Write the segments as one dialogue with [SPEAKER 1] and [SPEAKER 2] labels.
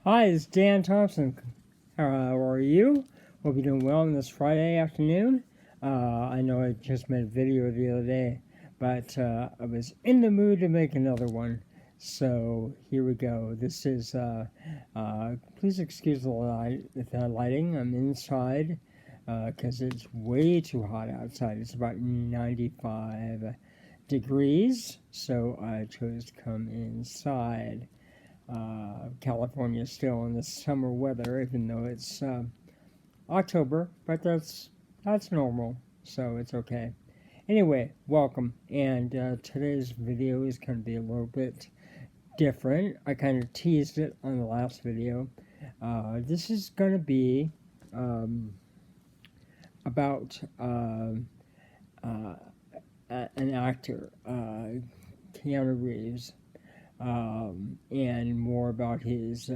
[SPEAKER 1] Hi, it's Dan Thompson. How are you? Hope you're doing well on this Friday afternoon. I know I just made a video the other day, but I was in the mood to make another one. So here we go. This is, please excuse the lighting. I'm inside because it's way too hot outside. It's about 95 degrees, so I chose to come inside. California is still in the summer weather, even though it's October, but that's normal, so it's okay. Anyway, welcome, and today's video is going to be a little bit different. I kind of teased it on the last video. This is going to be um, about uh, an actor, Keanu Reeves, and more about his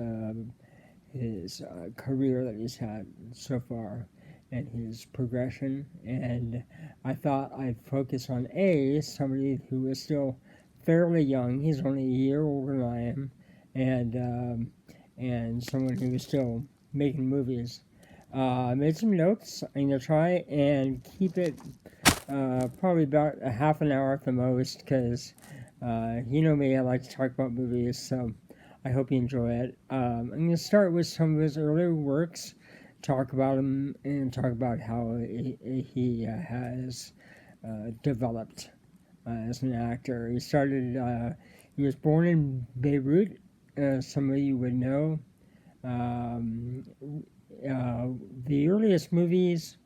[SPEAKER 1] career that he's had so far and his progression. And I thought I'd focus on somebody who is still fairly young. He's only a year older than I am, and someone who is still making movies. I made some notes. I'm gonna try and keep it probably about a half an hour at the most, because you know me, I like to talk about movies, so I hope you enjoy it. I'm going to start with some of his earlier works, talk about him, and talk about how he has developed as an actor. He was born in Beirut, some of you would know. Um, the earliest movies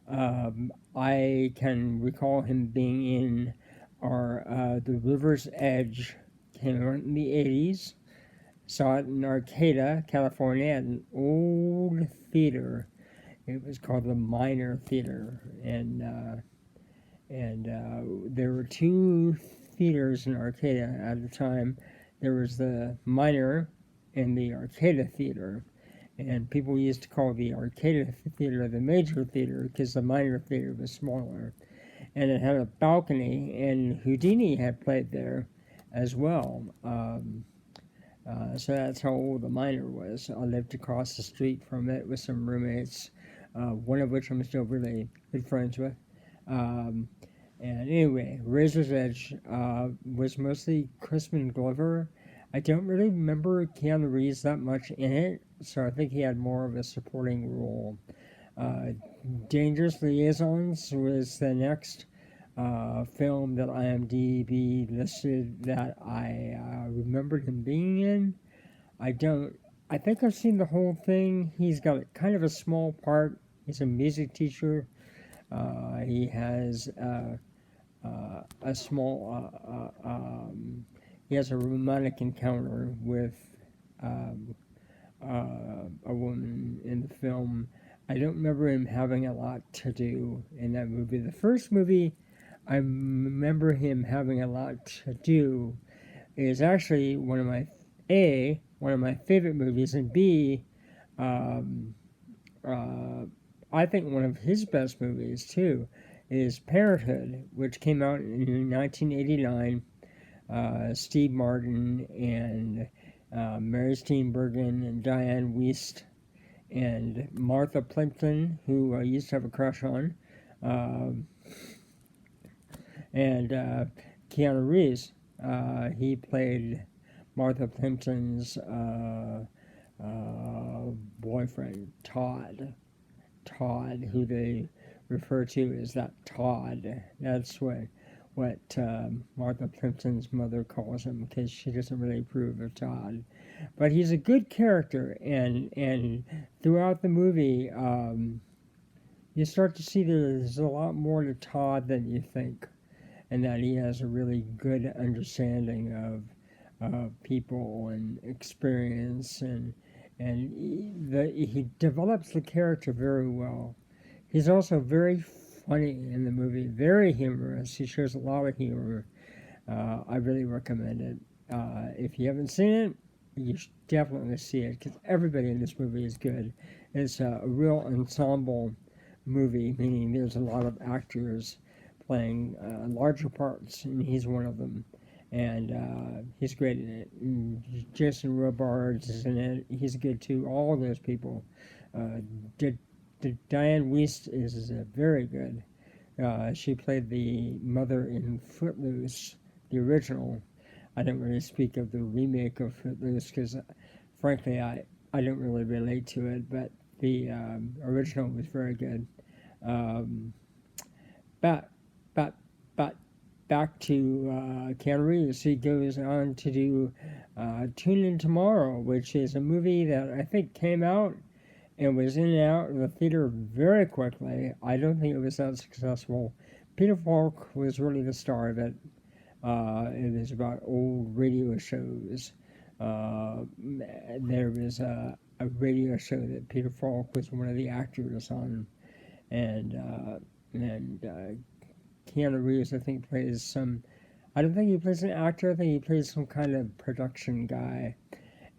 [SPEAKER 1] I can recall him being in are The River's Edge, came out in the 80s. Saw it in Arcata, California, at an old theater. It was called the Minor Theater, and there were two theaters in Arcata at the time. There was the Minor and the Arcata Theater, and people used to call the Arcata Theater the Major Theater because the Minor Theater was smaller, and it had a balcony, and Houdini had played there as well. So that's how old the Minor was. I lived across the street from it with some roommates, one of which I'm still really good friends with. Um, and anyway, Razor's Edge was mostly Crispin Glover. I don't really remember Keanu Reeves that much in it, so I think he had more of a supporting role. Uh, Dangerous Liaisons was the next film that IMDb listed that I remembered him being in. I don't. I think I've seen the whole thing. He's got kind of a small part. He's a music teacher. He has a small. He has a romantic encounter with um, a woman in the film. I don't remember him having a lot to do in that movie. The first movie I remember him having a lot to do is actually one of my favorite movies, and B, um, uh, I think one of his best movies too is Parenthood, which came out in 1989. Steve Martin and Mary Steenburgen and Diane Wiest and Martha Plimpton, who I used to have a crush on, um, and Keanu Reeves. He played Martha Plimpton's boyfriend, Todd, who they refer to as that Todd. That's what Martha Plimpton's mother calls him, because she doesn't really approve of Todd. But he's a good character, and throughout the movie, you start to see there's a lot more to Todd than you think, and that he has a really good understanding of people and experience, and he develops the character very well. He's also very funny in the movie, very humorous. He shows a lot of humor. I really recommend it. If you haven't seen it, you should definitely see it, because everybody in this movie is good. It's a real ensemble movie, meaning there's a lot of actors playing larger parts, and he's one of them. and he's great in it. And Jason Robards is in it. He's good too. All those people. Uh, Diane Wiest is very good. She played the mother in Footloose, the original. I don't really speak of the remake of Footloose because, frankly, I don't really relate to it. But the original was very good. Um, but but but back to Keanu Reeves. He goes on to do Tune In Tomorrow, which is a movie that I think came out and was in and out of the theater very quickly. I don't think it was that successful. Peter Falk was really the star of it. It was about old radio shows. There was a radio show that Peter Falk was one of the actors on, and Keanu Reeves, I think, plays some. I don't think he plays an actor. I think he plays some kind of production guy,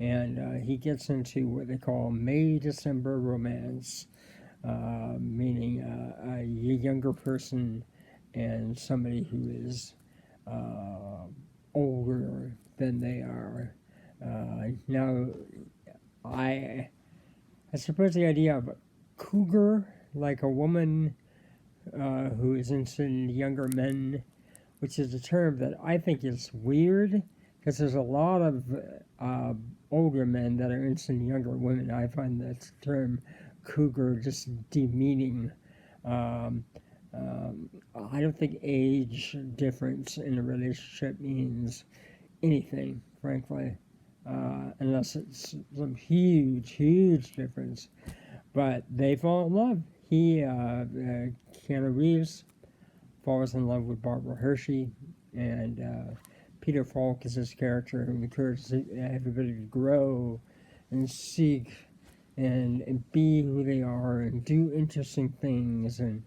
[SPEAKER 1] and he gets into what they call May December romance, meaning a younger person and somebody who is older than they are. Now, I I suppose the idea of a cougar, like a woman who is interested in younger men, which is a term that I think is weird because there's a lot of uh, older men that are interested in younger women. I find that term cougar just demeaning. Um, um, I don't think age difference in a relationship means anything, frankly, unless it's some huge, huge difference. But they fall in love. Keanu Reeves, falls in love with Barbara Hershey, and Peter Falk is his character who encourages everybody to grow and seek and be who they are and do interesting things and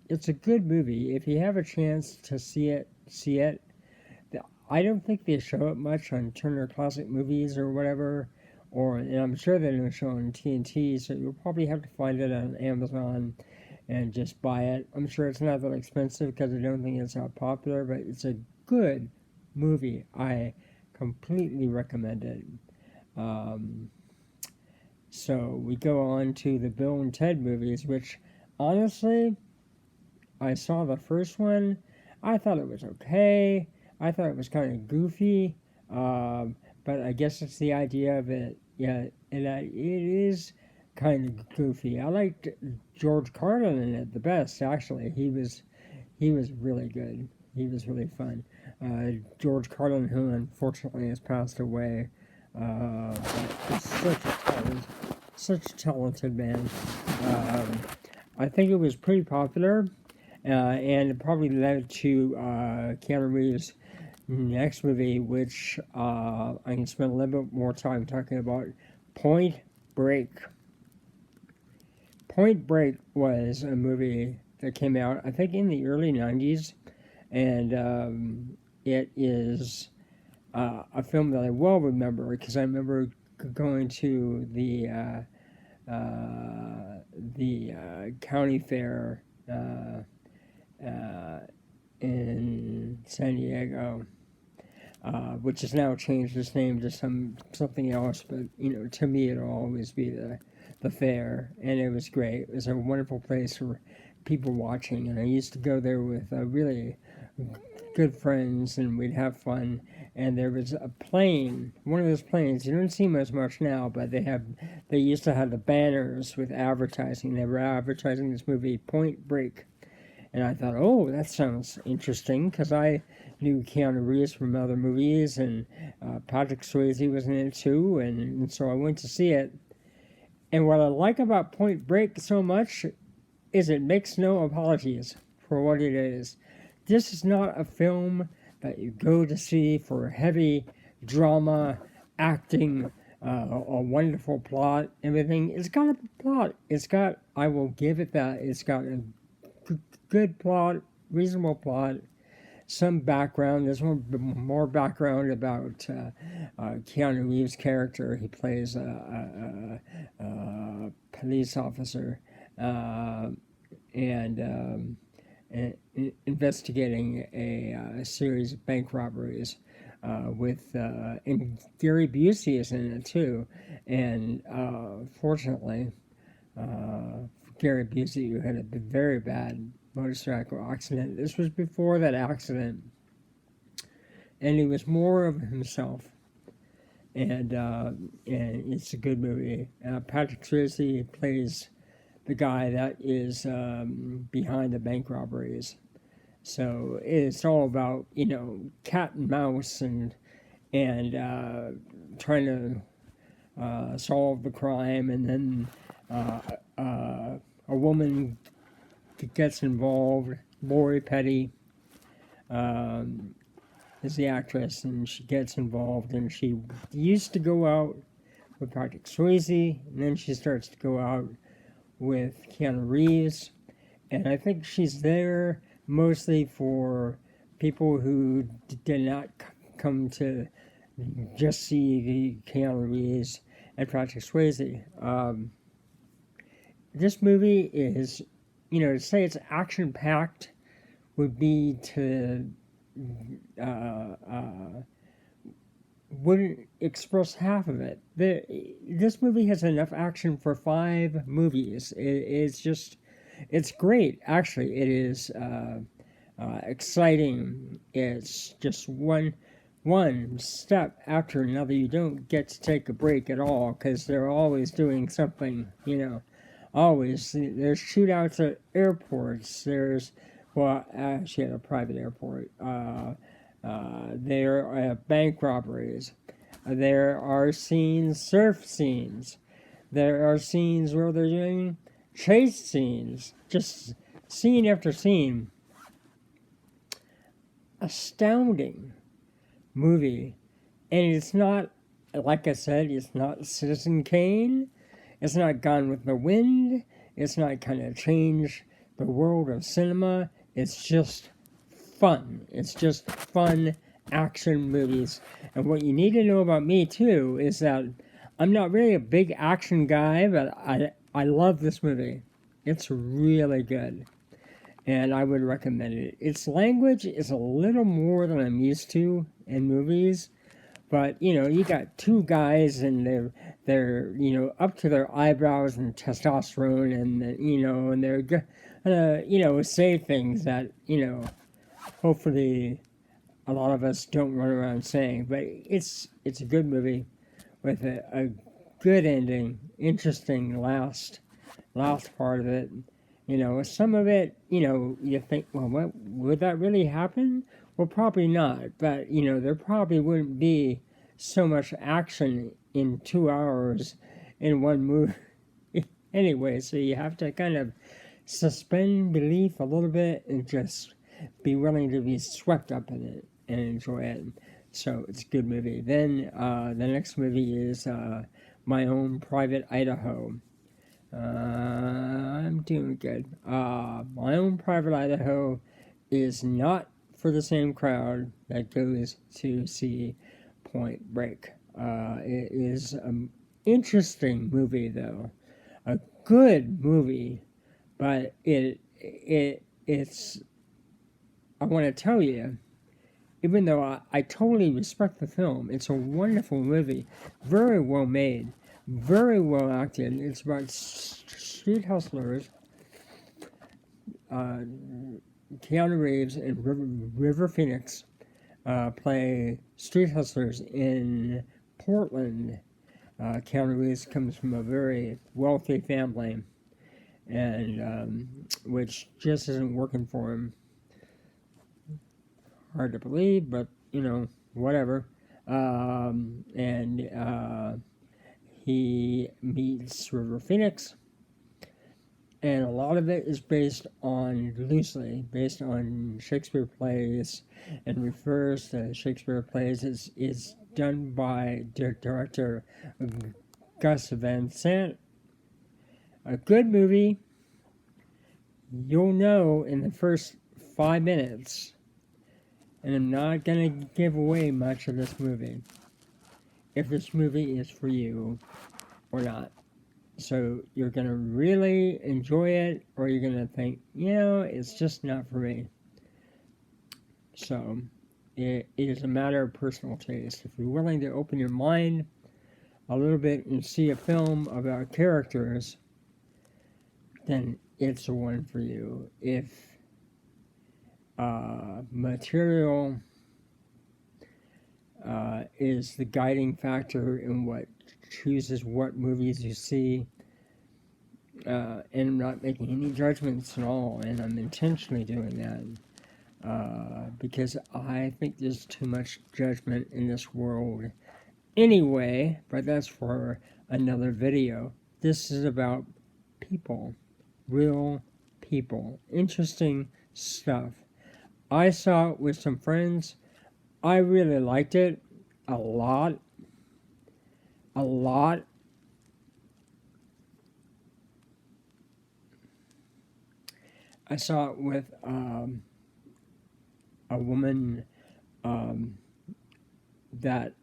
[SPEAKER 1] it's a good movie. If you have a chance to see it, see it. I don't think they show it much on Turner Classic Movies or whatever, and I'm sure they don't show it on TNT, so you'll probably have to find it on Amazon and just buy it. I'm sure it's not that expensive because I don't think it's that popular, but it's a good movie. I completely recommend it. Um, so we go on to the Bill and Ted movies, which honestly, I saw the first one. I thought it was okay. I thought it was kind of goofy, but I guess it's the idea of it. Yeah, it is kind of goofy. I liked George Carlin in it the best. Actually, he was really good. He was really fun. George Carlin, who unfortunately has passed away, but is such a talented man. Um, I think it was pretty popular, and it probably led to Keanu Reeves' next movie, which I can spend a little bit more time talking about. Point Break. Point Break was a movie that came out, I think, in the early 90s, and it is a film that I well remember because I remember going to the county fair uh, in San Diego, which has now changed its name to something else. But to me, it'll always be the fair, and it was great. It was a wonderful place for people watching, and I used to go there with really good friends, and we'd have fun. And there was a plane, one of those planes. You don't see them as much now, but they used to have the banners with advertising. They were advertising this movie, Point Break. And I thought, oh, that sounds interesting, because I knew Keanu Reeves from other movies, and Patrick Swayze was in it too, and so I went to see it. And what I like about Point Break so much is it makes no apologies for what it is. This is not a film that you go to see for heavy drama, acting, a wonderful plot, everything. It's got a plot. I will give it that. It's got a good plot, reasonable plot, some background. There's more background about Keanu Reeves' character. He plays a police officer, and investigating a series of bank robberies with and Gary Busey is in it too, and fortunately, Gary Busey who had a very bad motorcycle accident. This was before that accident, and he was more of himself. And it's a good movie. Patrick Swayze plays the guy that is behind the bank robberies. So it's all about cat and mouse and trying to solve the crime, and then a woman gets involved. Lori Petty is the actress, and she gets involved, and she used to go out with Patrick Swayze, and then she starts to go out with Keanu Reeves, and I think she's there mostly for people who did not come to just see the Keanu Reeves and Patrick Swayze. This movie is, to say it's action-packed would be to wouldn't express half of it. This movie has enough action for 5 movies. It's great. Actually, it is exciting. It's just one step after another. You don't get to take a break at all because they're always doing something. Always. There's shootouts at airports. Well, actually at a private airport. There are bank robberies. There are surf scenes. There are scenes where they're doing chase scenes. Just scene after scene. Astounding movie. And it's not, like I said, it's not Citizen Kane. It's not Gone with the Wind. It's not kind of change the world of cinema. It's just fun. It's just fun action movies. And what you need to know about me too is that I'm not really a big action guy, but I love this movie. It's really good, and I would recommend it. Its language is a little more than I'm used to in movies, but you got 2 guys and they're up to their eyebrows in testosterone, and and they're gonna say things that hopefully a lot of us don't run around saying. But it's a good movie with a good ending, interesting last part of it. Some of it, you think, well, what would that really happen? Well, probably not. But there probably wouldn't be so much action in 2 hours in one movie anyway. So you have to kind of suspend belief a little bit and just be willing to be swept up in it and enjoy it. So it's a good movie. Then the next movie is My Own Private Idaho. I'm doing good. My Own Private Idaho is not for the same crowd that goes to see Point Break. It is an interesting movie, though. A good movie, but it's. I want to tell you, even though I totally respect the film, it's a wonderful movie, very well made, very well acted. It's about street hustlers. Keanu Reeves and River Phoenix play street hustlers in Portland. Keanu Reeves comes from a very wealthy family, and which just isn't working for him. Hard to believe, but whatever. And he meets River Phoenix, and a lot of it is loosely based on Shakespeare plays, and refers to Shakespeare plays. Is done by director Gus Van Sant. A good movie. You'll know in the first 5 minutes, and I'm not going to give away much of this movie, if this movie is for you or not. So you're going to really enjoy it, or you're going to think, it's just not for me. So it is a matter of personal taste. If you're willing to open your mind a little bit and see a film about characters, then it's the one for you. If material is the guiding factor in what chooses what movies you see, and I'm not making any judgments at all, and I'm intentionally doing that because I think there's too much judgment in this world anyway, but that's for another video. This is about people, real people, interesting stuff. I saw it with some friends. I really liked it a lot. A lot. I saw it with a woman that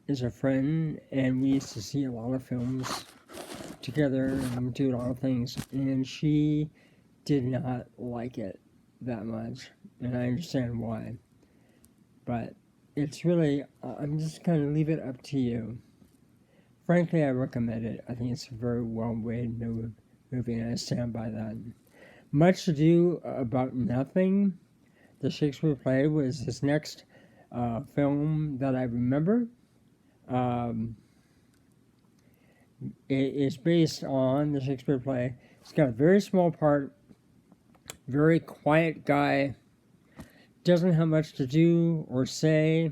[SPEAKER 1] is a friend, and we used to see a lot of films together and do a lot of things, and she did not like it that much, and I understand why. But it's really, I'm just going to leave it up to you. Frankly, I recommend it. I think it's a very well-made movie, and I stand by that. Much Ado About Nothing, the Shakespeare play, was his next film that I remember. It is based on the Shakespeare play. It's got a very small part, very quiet guy, doesn't have much to do or say,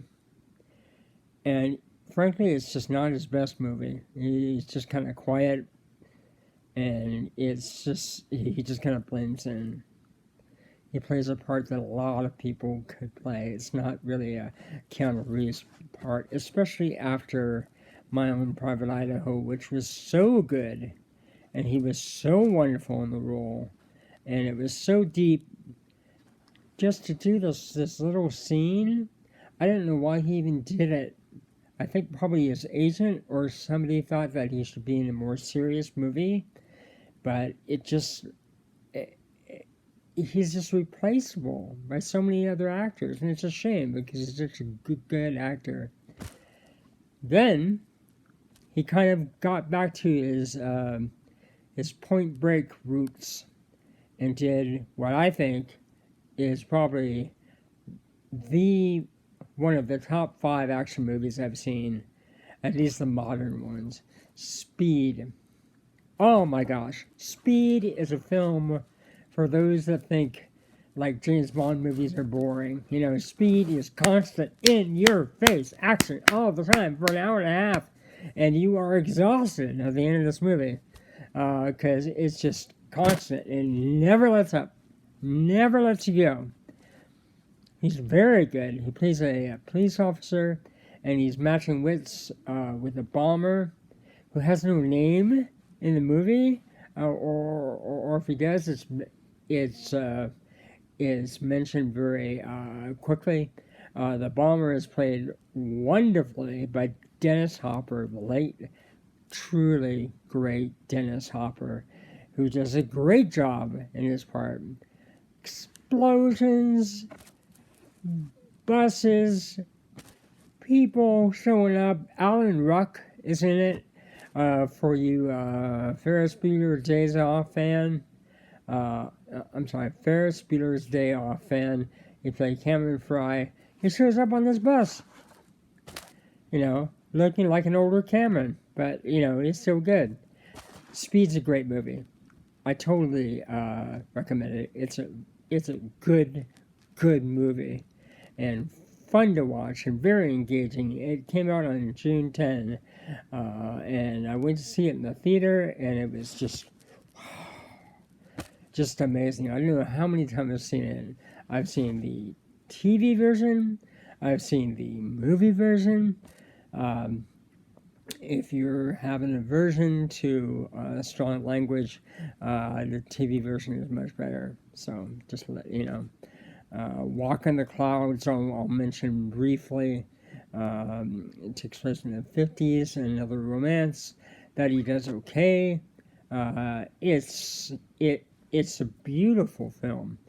[SPEAKER 1] and frankly, it's just not his best movie. He's just kind of quiet, and he just kind of blends in. He plays a part that a lot of people could play. It's not really a Keanu Reeves part, especially after My Own Private Idaho, which was so good, and he was so wonderful in the role, and it was so deep. Just to do this little scene, I don't know why he even did it. I think probably his agent or somebody thought that he should be in a more serious movie, but he's just replaceable by so many other actors, and it's a shame because he's such a good actor. Then he kind of got back to his Point Break roots and did what I think is probably one of the top 5 action movies I've seen, at least the modern ones. Speed. Oh my gosh. Speed is a film for those that think like James Bond movies are boring. Speed is constant, in your face action all the time for an hour and a half, and you are exhausted at the end of this movie because it's just constant and never lets up, never lets you go. He's very good. He plays a police officer, and he's matching wits with a bomber who has no name in the movie, or if he does, it's mentioned very quickly. The bomber is played wonderfully by Dennis Hopper, the late, truly great Dennis Hopper, who does a great job in his part. Explosions, buses, people showing up. Alan Ruck is in it. For you Ferris Bueller's Days Off fan. Ferris Bueller's Day Off fan. He played Cameron Fry. He shows up on this bus. Looking like an older Cameron, but he's still good. Speed's a great movie. I totally recommend it. It's a good movie and fun to watch and very engaging. It came out on June 10, and I went to see it in the theater, and it was just amazing. I don't know how many times I've seen it. I've seen the TV version. I've seen the movie version. If you're having an aversion to strong language, the TV version is much better. So just to let you know. Walk on the Clouds, I'll mention briefly. It takes place in the 50s, and another romance that he does okay. Uh, it's it's a beautiful film.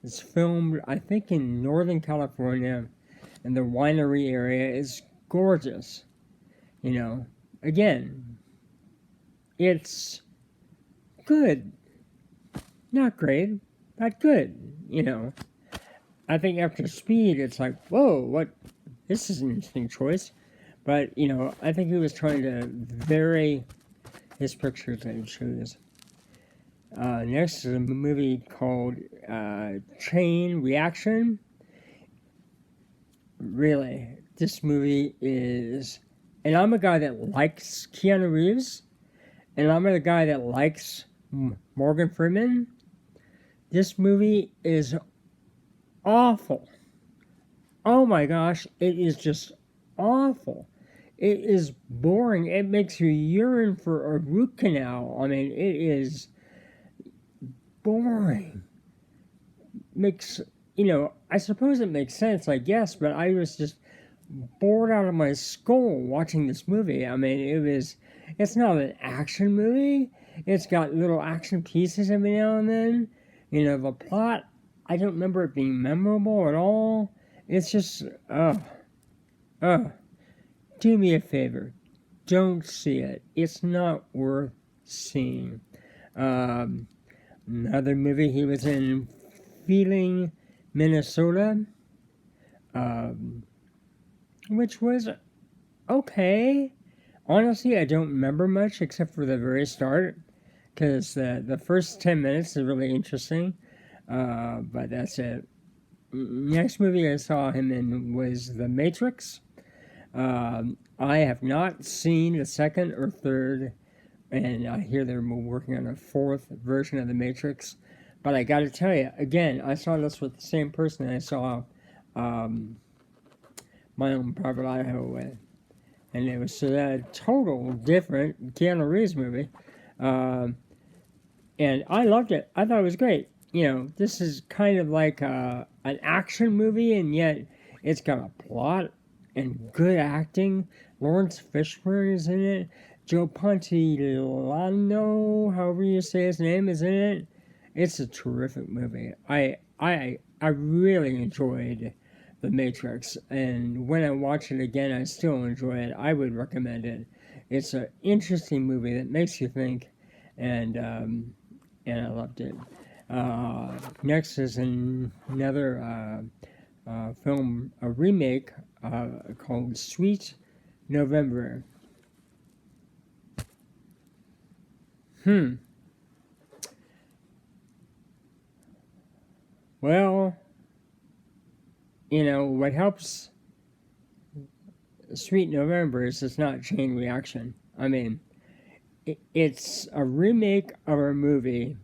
[SPEAKER 1] It's filmed, I think, in Northern California, and the winery area is gorgeous. You know, again, it's good, not great, but good. You know, I think after Speed, it's like, whoa, what? This is an interesting choice. But I think he was trying to vary his pictures that he chose. Next is a movie called Chain Reaction. Really, this movie is, and I'm a guy that likes Keanu Reeves, and I'm a guy that likes Morgan Freeman. This movie is awful. Oh my gosh, it is just awful. It is boring. It makes you yearn for a root canal. I mean, it is boring. Makes, I suppose it makes sense, I guess, but I was just bored out of my skull watching this movie. I mean, it's not an action movie. It's got little action pieces every now and then. The plot, I don't remember it being memorable at all. It's just, do me a favor. Don't see it. It's not worth seeing. Another movie he was in, Feeling Minnesota, which was okay. Honestly, I don't remember much except for the very start, because the first 10 minutes is really interesting, but that's it. Next movie I saw him in was The Matrix. I have not seen the second or third, and I hear they're working on a fourth version of The Matrix. But I gotta tell you, again, I saw this with the same person I saw My Own Private Idaho with. And it was a total different Keanu Reeves movie. And I loved it. I thought it was great. This is kind of like an action movie, and yet it's got a plot and good acting. Lawrence Fishburne is in it. Joe Pantoliano, however you say his name, is in it. It's a terrific movie. I really enjoyed The Matrix, and when I watch it again, I still enjoy it. I would recommend it. It's an interesting movie that makes you think, and I loved it. Next is another film, a remake called Sweet November. Well, what helps Sweet November is it's not Chain Reaction. I mean, it's a remake of a movie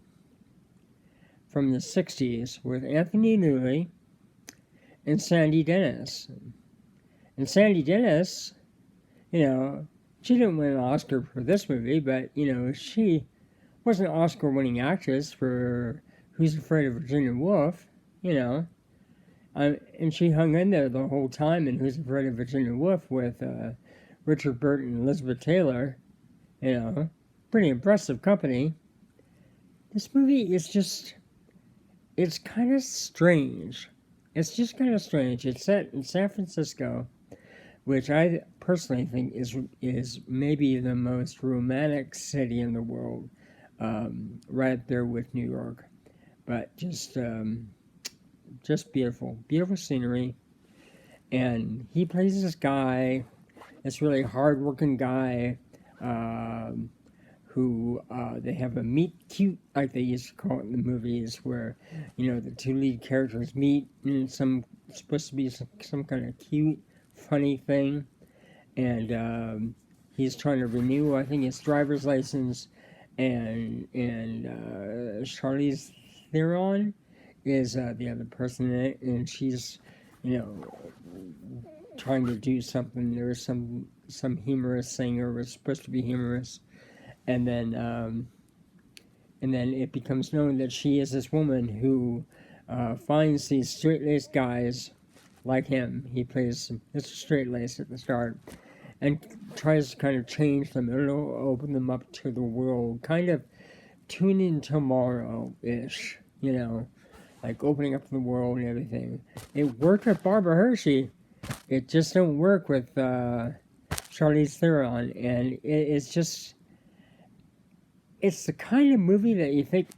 [SPEAKER 1] from the 60s with Anthony Newley and Sandy Dennis. And Sandy Dennis, she didn't win an Oscar for this movie, but, she was an Oscar-winning actress for Who's Afraid of Virginia Woolf, and she hung in there the whole time in Who's Afraid of Virginia Woolf with Richard Burton and Elizabeth Taylor, pretty impressive company. This movie is just, it's kind of strange. It's just kind of strange. It's set in San Francisco, which I personally think is maybe the most romantic city in the world, right up there with New York. But just beautiful, beautiful scenery. And he plays this guy, this really hard-working guy, who they have a meet cute, like they used to call it in the movies, where the two lead characters meet, and it's supposed to be some kind of cute, funny thing, and he's trying to renew, I think, his driver's license, and Charlize Theron is the other person in it, and she's trying to do something. There was some humorous thing, or was supposed to be humorous, and then it becomes known that she is this woman who finds these straight-laced guys like him. He plays Mr. Straight Lace at the start and tries to kind of change them and open them up to the world, kind of tune in tomorrow ish, like opening up the world and everything. It worked with Barbara Hershey. It just don't work with Charlize Theron, and it's the kind of movie that you think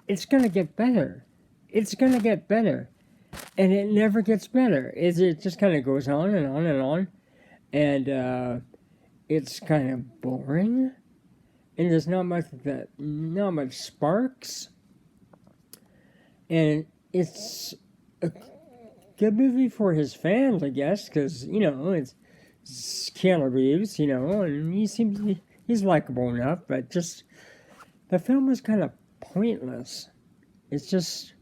[SPEAKER 1] it's gonna get better. It's gonna get better, and it never gets better. It just kind of goes on and on and on, and it's kind of boring, and there's not much sparks, and it's a good movie for his fans, I guess, because it's Keanu Reeves, and he's likable enough, but just the film was kind of pointless. It's just,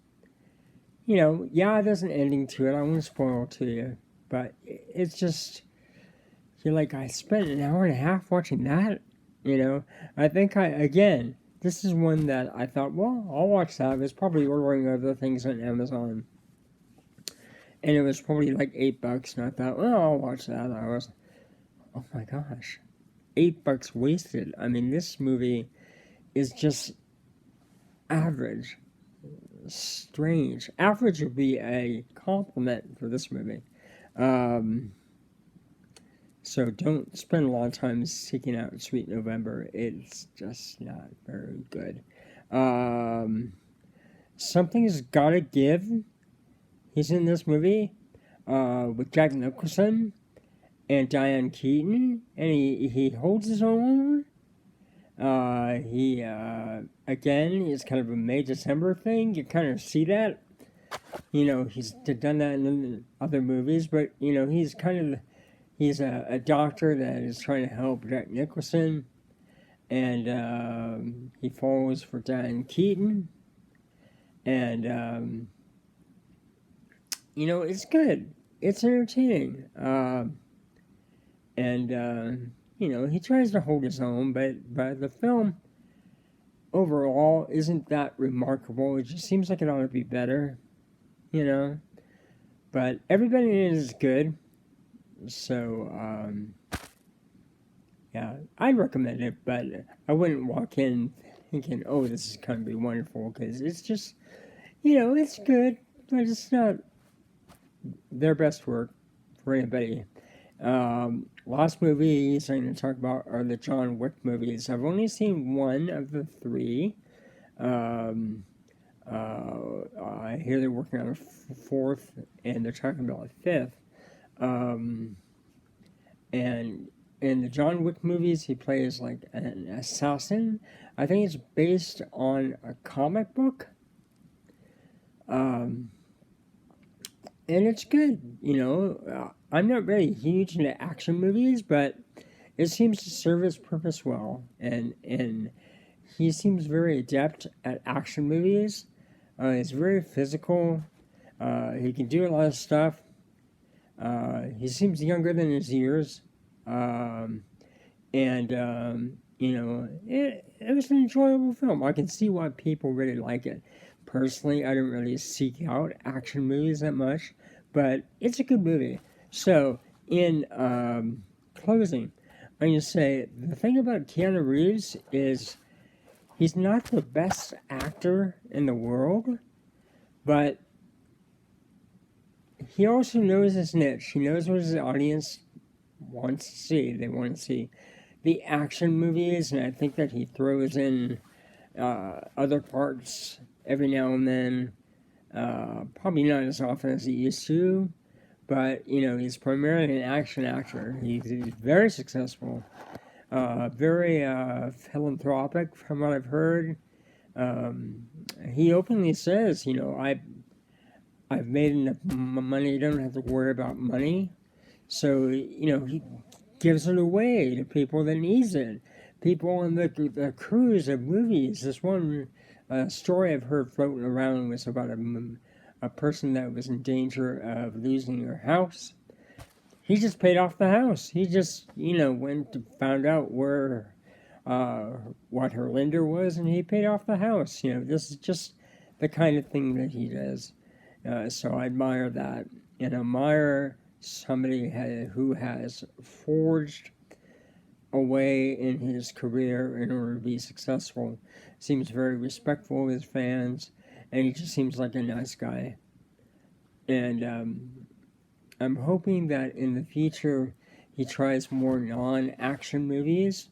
[SPEAKER 1] there's an ending to it. I won't spoil it to you, but it's just, you're like, I spent an hour and a half watching that, I think again, this is one that I thought, well, I'll watch that. I was probably ordering other things on Amazon, and it was probably like $8, and I thought, well, I'll watch that. I was, oh my gosh, $8 wasted. I mean, this movie is just average, strange. Average would be a compliment for this movie. So don't spend a lot of time seeking out Sweet November. It's just not very good. Something's Gotta Give. He's in this movie with Jack Nicholson and Diane Keaton, and he holds his own. Again, it's kind of a May December thing. You kind of see that. He's done that in other movies, but he's a doctor that is trying to help Jack Nicholson, and he falls for Diane Keaton, and it's good. It's entertaining, and he tries to hold his own, but the film overall isn't that remarkable. It just seems like it ought to be better, But everybody in it is good. So, yeah, I'd recommend it, but I wouldn't walk in thinking, oh, this is going to be wonderful, because it's just, it's good, but it's not their best work for anybody. Last movies I'm going to talk about are the John Wick movies. I've only seen one of the three. I hear they're working on a fourth, and they're talking about a fifth. And in the John Wick movies, he plays like an assassin. I think it's based on a comic book. And it's good, I'm not really huge into action movies, but it seems to serve its purpose well. And he seems very adept at action movies. He's very physical. He can do a lot of stuff. He seems younger than his years. It was an enjoyable film. I can see why people really like it. Personally, I don't really seek out action movies that much, but it's a good movie. So, in closing, I'm going to say the thing about Keanu Reeves is he's not the best actor in the world, but he also knows his niche. He knows what his audience wants to see. They want to see the action movies, and I think that he throws in other parts every now and then. Probably not as often as he used to, but he's primarily an action actor. He's very successful, very philanthropic, from what I've heard. He openly says, I've made enough money. I don't have to worry about money. So he gives it away to people that needs it. People on the cruise of movies. This one story I've heard floating around was about a person that was in danger of losing her house. He just paid off the house. He just, went to found out where, what her lender was, and he paid off the house. This is just the kind of thing that he does. So I admire that. and admire somebody who has forged a way in his career in order to be successful. Seems very respectful of his fans, and he just seems like a nice guy. And I'm hoping that in the future he tries more non-action movies.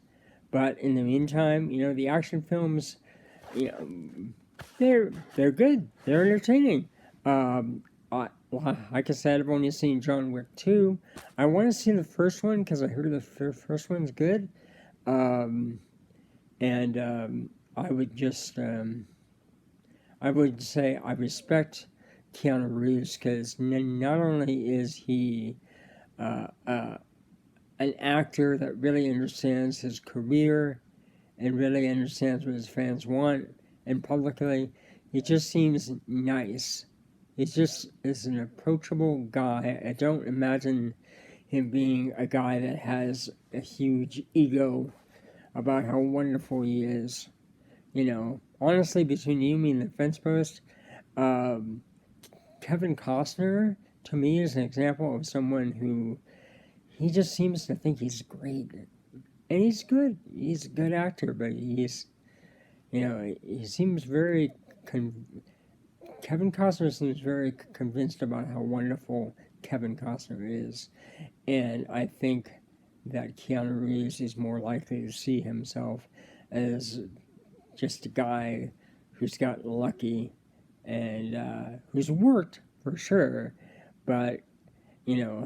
[SPEAKER 1] But in the meantime, the action films, you know, they're good. They're entertaining. Like I said, I've only seen John Wick 2. I want to see the first one because I heard the first one's good. And I would just, I would say I respect Keanu Reeves because not only is he uh, uh, an actor that really understands his career and really understands what his fans want, and publicly, he just seems nice. He just is an approachable guy. I don't imagine him being a guy that has a huge ego about how wonderful he is. Honestly, between you, me, and the fence post, um, Kevin Costner, to me, is an example of someone who he just seems to think he's great. And he's good. He's a good actor, but he seems very. Kevin Costner seems very convinced about how wonderful Kevin Costner is. And I think that Keanu Reeves is more likely to see himself as just a guy who's got lucky and who's worked for sure, but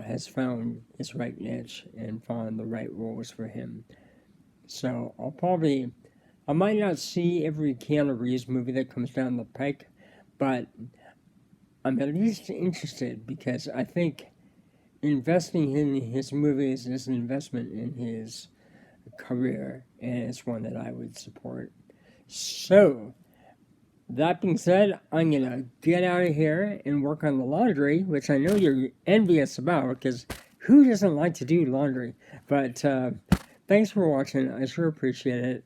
[SPEAKER 1] has found his right niche and found the right roles for him. So I might not see every Keanu Reeves movie that comes down the pike, but I'm at least interested because I think investing in his movies is an investment in his career, and it's one that I would support. So, that being said, I'm gonna get out of here and work on the laundry, which I know you're envious about because who doesn't like to do laundry? But thanks for watching. I sure appreciate it.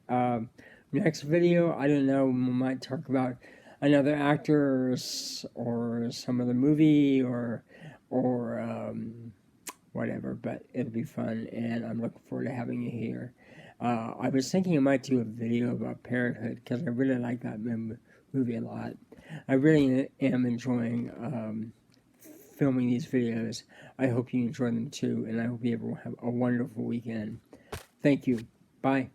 [SPEAKER 1] Next video, I don't know, we might talk about another actor or some other movie or whatever, but it'll be fun, and I'm looking forward to having you here. I was thinking I might do a video about Parenthood because I really like that movie a lot. I really am enjoying filming these videos. I hope you enjoy them too, and I hope you everyone have a wonderful weekend. Thank you. Bye.